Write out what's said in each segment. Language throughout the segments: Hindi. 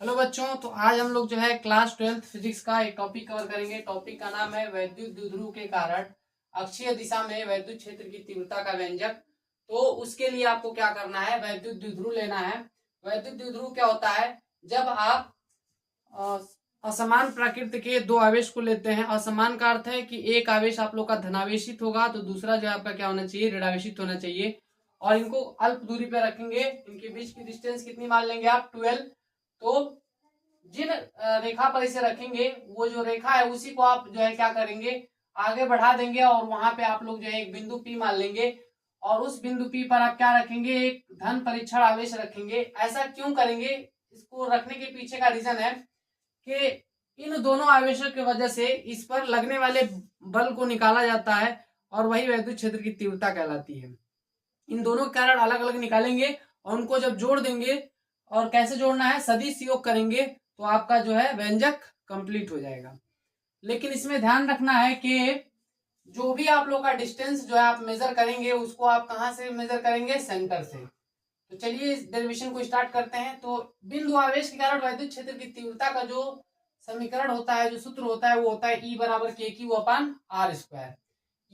हेलो बच्चों, तो आज हम लोग जो है क्लास 12th फिजिक्स का एक टॉपिक कवर करेंगे। टॉपिक का नाम है वैद्युत द्विध्रुव के कारण अक्षीय दिशा में वैद्युत क्षेत्र की तीव्रता का व्यंजक। तो उसके लिए आपको क्या करना है, वैद्युत द्विध्रुव लेना है। वैद्युत द्विध्रुव क्या होता है? जब आप अ, असमान प्रकृति के दो आवेश को लेते हैं। असमान का अर्थ है कि एक आवेश आप लोग का धनावेशित होगा तो दूसरा जो है आपका क्या होना चाहिए, ऋणावेशित होना चाहिए। और इनको अल्प दूरी पे रखेंगे। इनके बीच की डिस्टेंस कितनी मान लेंगे आप, 12। तो जिन रेखा पर इसे रखेंगे, वो जो रेखा है उसी को आप जो है क्या करेंगे, आगे बढ़ा देंगे और वहां पे आप लोग जो है एक बिंदु पी मान लेंगे। और उस बिंदु पी पर आप क्या रखेंगे, एक धन परीक्षण आवेश रखेंगे। ऐसा क्यों करेंगे? इसको रखने के पीछे का रीजन है कि इन दोनों आवेशों की वजह से इस पर लगने वाले बल को निकाला जाता है और वही वैद्युत क्षेत्र की तीव्रता कहलाती है। इन दोनों के कारण अलग अलग निकालेंगे और उनको जब जोड़ देंगे, और कैसे जोड़ना है, सदिश योग करेंगे तो आपका जो है व्यंजक कंप्लीट हो जाएगा। लेकिन इसमें ध्यान रखना है कि जो भी आप लोग का डिस्टेंस जो है आप मेजर करेंगे, उसको आप कहां से मेजर करेंगे, सेंटर से। तो चलिए इस डेरिवेशन को स्टार्ट करते हैं। तो बिंदु आवेश के कारण वैद्युत क्षेत्र की तीव्रता का जो समीकरण होता है, जो सूत्र होता है, वो होता है E बराबर KQ/R²।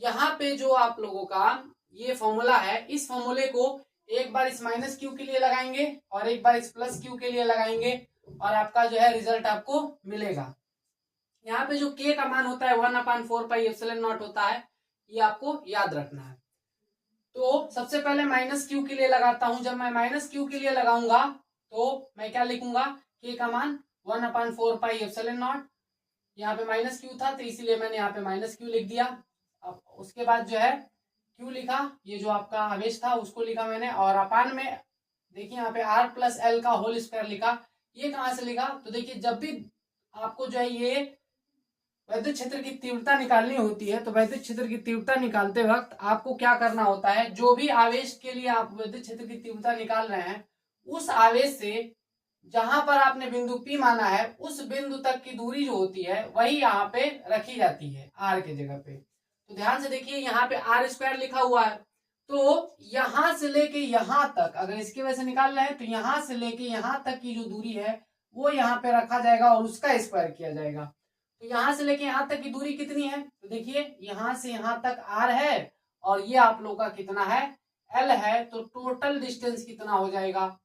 यहाँ पे जो आप लोगों का ये फॉर्मूला है, इस फॉर्मूले को एक बार इस माइनस क्यू के लिए लगाएंगे और एक बार इस प्लस क्यू के लिए लगाएंगे और आपका जो है रिजल्ट आपको मिलेगा। यहाँ पे जो k का मान होता है 1/4πε0 होता है, ये आपको याद रखना है। तो सबसे पहले माइनस क्यू के लिए लगाता हूं। जब मैं माइनस क्यू के लिए लगाऊंगा तो मैं क्या लिखूंगा, k का मान 1/4πε0। यहाँ पे माइनस क्यू था तो इसीलिए मैंने यहाँ पे माइनस क्यू लिख दिया। अब उसके बाद जो है क्यू लिखा, ये जो आपका आवेश था उसको लिखा मैंने, और अपान में देखिए यहाँ पे R+L का होल स्क्वायर लिखा। ये कहां से लिखा, तो देखिए जब भी आपको जो है ये वैद्युत क्षेत्र की तीव्रता निकालनी होती है, तो वैद्युत क्षेत्र की तीव्रता निकालते वक्त आपको क्या करना होता है, जो भी आवेश के लिए आप वैद्युत क्षेत्र की तीव्रता निकाल रहे हैं, उस आवेश से जहां पर आपने बिंदु P माना है, उस बिंदु तक की दूरी जो होती है वही यहाँ पे रखी जाती है R के जगह पे। तो ध्यान से देखिए, यहाँ पे R² लिखा हुआ है। तो यहां से लेके यहां तक, अगर इसके वजह से निकाल रहे हैं तो यहां से लेके यहां तक की जो दूरी है वो यहाँ पे रखा जाएगा और उसका स्क्वायर किया जाएगा। तो यहां से लेके यहां तक की दूरी कितनी है, तो देखिए यहां से यहां तक R है और ये आप लोग का कितना है, L है। तो टोटल डिस्टेंस कितना हो जाएगा,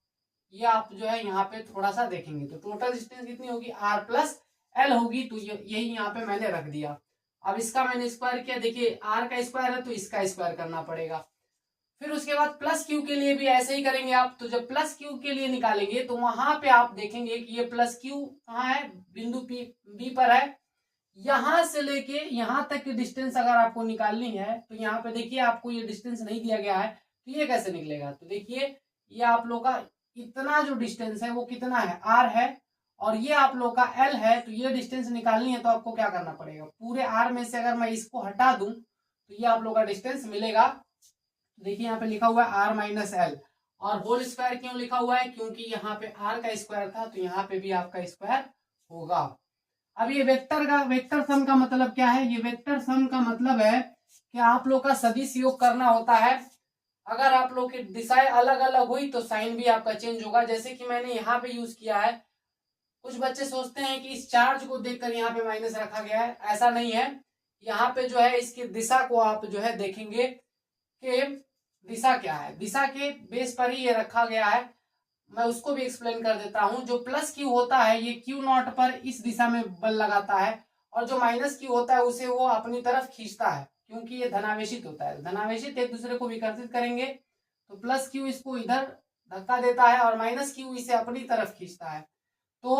ये आप जो है यहाँ पे थोड़ा सा देखेंगे तो टोटल डिस्टेंस कितनी होगी, R+L होगी। तो यही यहाँ पे मैंने रख दिया। अब इसका मैंने स्क्वायर किया, देखिए R का स्क्वायर है तो इसका स्क्वायर करना पड़ेगा। फिर उसके बाद प्लस क्यू के लिए भी ऐसे ही करेंगे आप। तो जब प्लस क्यू के लिए निकालेंगे तो वहां पे आप देखेंगे कि ये प्लस क्यू कहाँ है, बिंदु बी पर है। यहां से लेके यहां तक की डिस्टेंस अगर आपको निकालनी है तो यहाँ पे देखिए आपको ये डिस्टेंस नहीं दिया गया है, तो ये कैसे निकलेगा, तो देखिए ये आप लोग का इतना जो डिस्टेंस है वो कितना है, R है, और ये आप लोग का L है। तो ये डिस्टेंस निकालनी है तो आपको क्या करना पड़ेगा, पूरे R में से अगर मैं इसको हटा दूं तो ये आप लोग का डिस्टेंस मिलेगा। देखिए यहाँ पे लिखा हुआ है R-L, और होल स्क्वायर क्यों लिखा हुआ है, क्योंकि यहाँ पे R का स्क्वायर था तो यहाँ पे भी आपका स्क्वायर होगा। अब ये वेक्टर सम का मतलब क्या है, ये वेक्टर सम का मतलब है कि आप लोग का सदिश योग करना होता है। अगर आप लोग की दिशाएं अलग अलग हुई तो साइन भी आपका चेंज होगा। जैसे कि मैंने यहाँ पे यूज किया है, कुछ बच्चे सोचते हैं कि इस चार्ज को देखकर यहाँ पे माइनस रखा गया है, ऐसा नहीं है। यहाँ पे जो है इसकी दिशा को आप जो है देखेंगे कि दिशा क्या है, दिशा के बेस पर ही ये रखा गया है। मैं उसको भी एक्सप्लेन कर देता हूं। जो प्लस क्यू होता है ये Q0 पर इस दिशा में बल लगाता है, और जो माइनस क्यू होता है उसे वो अपनी तरफ खींचता है, क्योंकि ये धनावेशित होता है। धनावेशित एक दूसरे को विकर्षित करेंगे तो प्लस क्यू इसको इधर धक्का देता है और माइनस क्यू इसे अपनी तरफ खींचता है। तो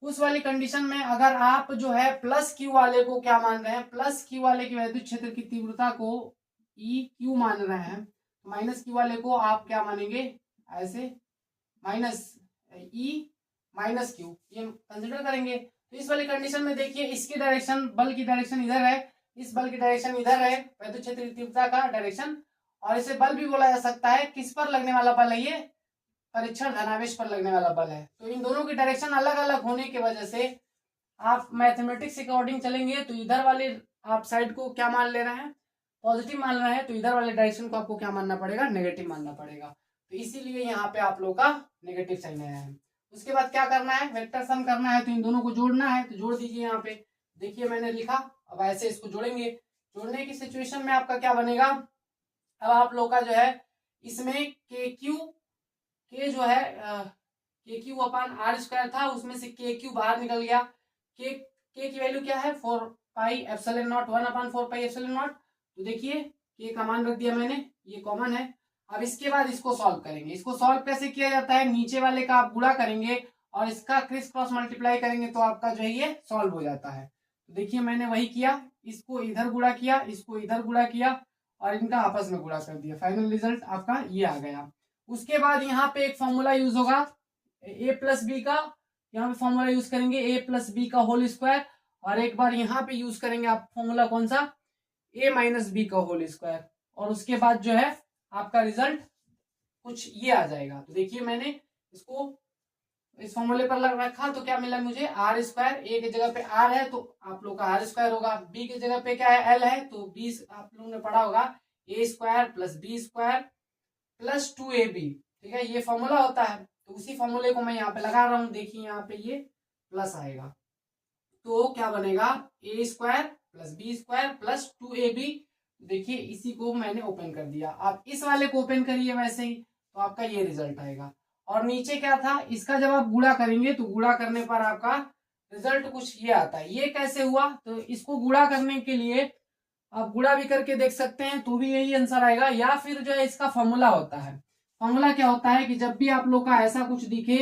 उस वाली कंडीशन में अगर आप जो है प्लस क्यू वाले को क्या मान रहे हैं, प्लस क्यू वाले की वैद्युत क्षेत्र की तीव्रता को EQ मान रहे हैं, माइनस क्यू वाले को आप क्या मानेंगे, ऐसे -E-Q ये कंसिडर करेंगे। तो इस वाली कंडीशन में देखिए इसकी डायरेक्शन, बल की डायरेक्शन इधर है, इस बल की डायरेक्शन इधर है, वैद्युत क्षेत्र की तीव्रता का डायरेक्शन। और इसे बल भी बोला जा सकता है। किस पर लगने वाला बल है, ये परीक्षण धनावेश पर लगने वाला बल है। तो इन दोनों की डायरेक्शन अलग अलग होने की वजह से आप मैथमेटिक्स के अकॉर्डिंग चलेंगे तो इधर वाले आप साइड को क्या मान ले रहे हैं, पॉजिटिव मान रहे हैं, तो इधर वाले डायरेक्शन को आपको क्या मानना पड़ेगा, नेगेटिव मानना पड़ेगा। तो इसीलिए यहाँ पे आप लोग का नेगेटिव साइन आया है। उसके बाद क्या करना है, वेक्टर सम करना है, तो इन दोनों को जोड़ना है, तो जोड़ दीजिए यहाँ पे। देखिए मैंने लिखा, अब ऐसे इसको जोड़ेंगे। जोड़ने की सिचुएशन में आपका क्या बनेगा, अब आप लोग का जो है इसमें के क्यू, के जो है के क्यू अपन आर स्क्वायर था, उसमें से के क्यू बाहर निकल गया। के की वैल्यू क्या है 4 pi epsilon not, 1/4 pi epsilon not. तो देखिए के का मान रख दिया मैंने, ये कॉमन है। अब इसके बाद इसको सॉल्व करेंगे। इसको सॉल्व कैसे किया जाता है, नीचे वाले का आप गुणा करेंगे और इसका क्रिस क्रॉस मल्टीप्लाई करेंगे तो आपका जो है ये सॉल्व हो जाता है। तो देखिए मैंने वही किया, इसको इधर गुणा किया, इसको इधर गुणा किया और इनका आपस में गुणा कर दिया, फाइनल रिजल्ट आपका ये आ गया। उसके बाद यहाँ पे एक फॉर्मूला यूज होगा ए प्लस बी का, यहाँ पे फॉर्मूला यूज करेंगे ए प्लस बी का होल स्क्वायर, और एक बार यहाँ पे यूज करेंगे आप फॉर्मूला कौन सा, ए माइनस बी का होल स्क्वायर, और उसके बाद जो है आपका रिजल्ट कुछ ये आ जाएगा। तो देखिए मैंने इसको इस फॉर्मूले पर लग रखा, तो क्या मिला मुझे आर स्क्वायर, ए की जगह पे आर है तो आप लोग का आर स्क्वायर होगा, बी की जगह पे क्या है एल है, तो बी आप लोगों ने पढ़ा होगा A square plus B square plus 2ab, ठीक है, ये फॉर्मूला होता है। तो उसी फॉर्मूले को मैं यहाँ पे लगा रहा हूँ, देखिए यहाँ पे ये प्लस आएगा, तो क्या बनेगा A square plus B square plus 2ab। देखिए इसी को मैंने ओपन कर दिया, आप इस वाले को ओपन करिए वैसे ही, तो आपका ये रिजल्ट आएगा। और नीचे क्या था, इसका जब आप गुणा करेंगे तो गुणा करने पर आपका रिजल्ट कुछ ये आता है। ये कैसे हुआ, तो इसको गुणा करने के लिए आप गुणा भी करके देख सकते हैं तो भी यही आंसर आएगा, या फिर जो है इसका फॉर्मूला होता है। फॉर्मूला क्या होता है कि जब भी आप लोग का ऐसा कुछ दिखे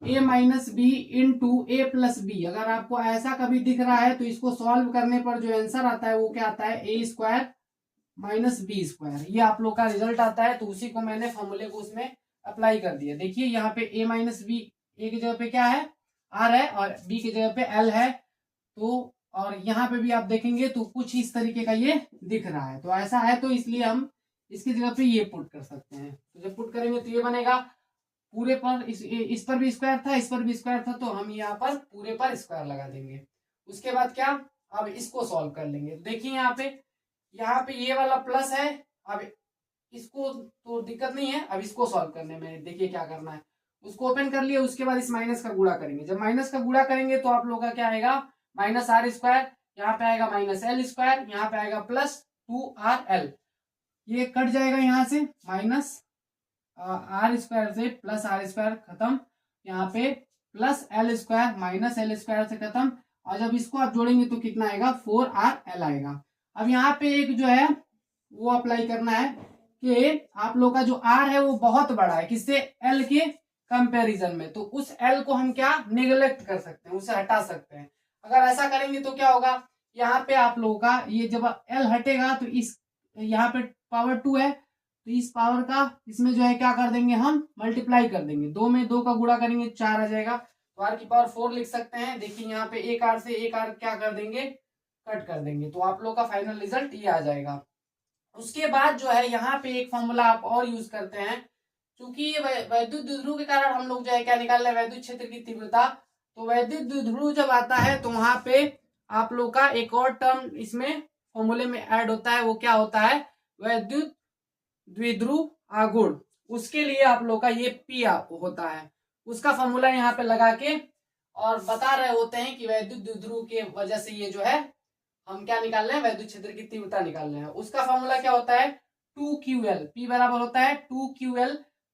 ए माइनस बी इंटू ए प्लस बी, अगर आपको ऐसा कभी दिख रहा है तो इसको सॉल्व करने पर जो आंसर आता है वो क्या आता है, ए स्क्वायर माइनस बी स्क्वायर, ये आप लोग का रिजल्ट आता है। तो उसी को मैंने फॉर्मूले को उसमें अप्लाई कर दिया। देखिए यहाँ पे ए माइनस बी, ए की जगह पे क्या है आर है और बी की जगह पे एल है, तो और यहाँ पे भी आप देखेंगे तो कुछ इस तरीके का ये दिख रहा है, तो ऐसा है तो इसलिए हम इसकी जगह पे ये पुट कर सकते हैं। तो जब पुट करेंगे तो ये बनेगा पूरे पर, इस पर भी स्क्वायर था, इस पर भी स्क्वायर था, तो हम यहाँ पर पूरे पर स्क्वायर लगा देंगे। उसके बाद क्या, अब इसको सॉल्व कर लेंगे। देखिए यहाँ पे ये वाला प्लस है, अब इसको तो दिक्कत नहीं है, अब इसको सॉल्व करने में देखिए क्या करना है, उसको ओपन कर लिया, उसके बाद इस माइनस का गुणा करेंगे। जब माइनस का गुणा करेंगे तो आप लोग का क्या आएगा, माइनस आर स्क्वायर, यहाँ पे आएगा माइनस एल स्क्वायर, यहाँ पे आएगा प्लस 2rl, ये कट जाएगा यहाँ से, माइनस आर स्क्वायर से प्लस आर स्क्वायर खत्म, यहाँ पे plus L square minus L square से खत्म, और जब इसको आप जोड़ेंगे तो कितना आएगा 4rl आएगा। अब यहाँ पे एक जो है वो अप्लाई करना है कि आप लोग का जो आर है वो बहुत बड़ा है किससे, एल के कंपैरिजन में, तो उस एल को हम क्या निगलेक्ट कर सकते हैं, उसे हटा सकते हैं। अगर ऐसा करेंगे तो क्या होगा, यहाँ पे आप लोगों का ये जब एल हटेगा तो इस यहाँ पे पावर 2 है, तो इस पावर का इसमें जो है क्या कर देंगे हम मल्टीप्लाई कर देंगे, 2 में 2 का गुणा करेंगे 4 आ जाएगा, तो आर की पावर 4 लिख सकते हैं। देखिए यहाँ पे एक आर से एक आर क्या कर देंगे, कट कर देंगे, तो आप लोग का फाइनल रिजल्ट ये आ जाएगा। उसके बाद जो है यहाँ पे एक फॉर्मूला आप और यूज करते हैं, क्योंकि ये वैद्युत द्विध्रुव के कारण हम लोग जो है क्या निकाल रहे हैं, वैद्युत क्षेत्र की तीव्रता। तो वैद्युत द्विध्रुव जब आता है तो वहां पे आप लोग का एक और टर्म इसमें फॉर्मूले में ऐड होता है, वो क्या होता है, वैद्युत द्विध्रुव आघूर्ण। उसके लिए आप लोग का ये पी होता है, उसका फॉर्मूला यहाँ पे लगा के और बता रहे होते हैं कि वैद्युत द्विध्रुव के वजह से ये जो है हम क्या निकाल रहे हैं, वैद्युत क्षेत्र की तीव्रता निकाल रहे हैं। उसका फॉर्मूला क्या होता है 2ql, p बराबर होता है 2ql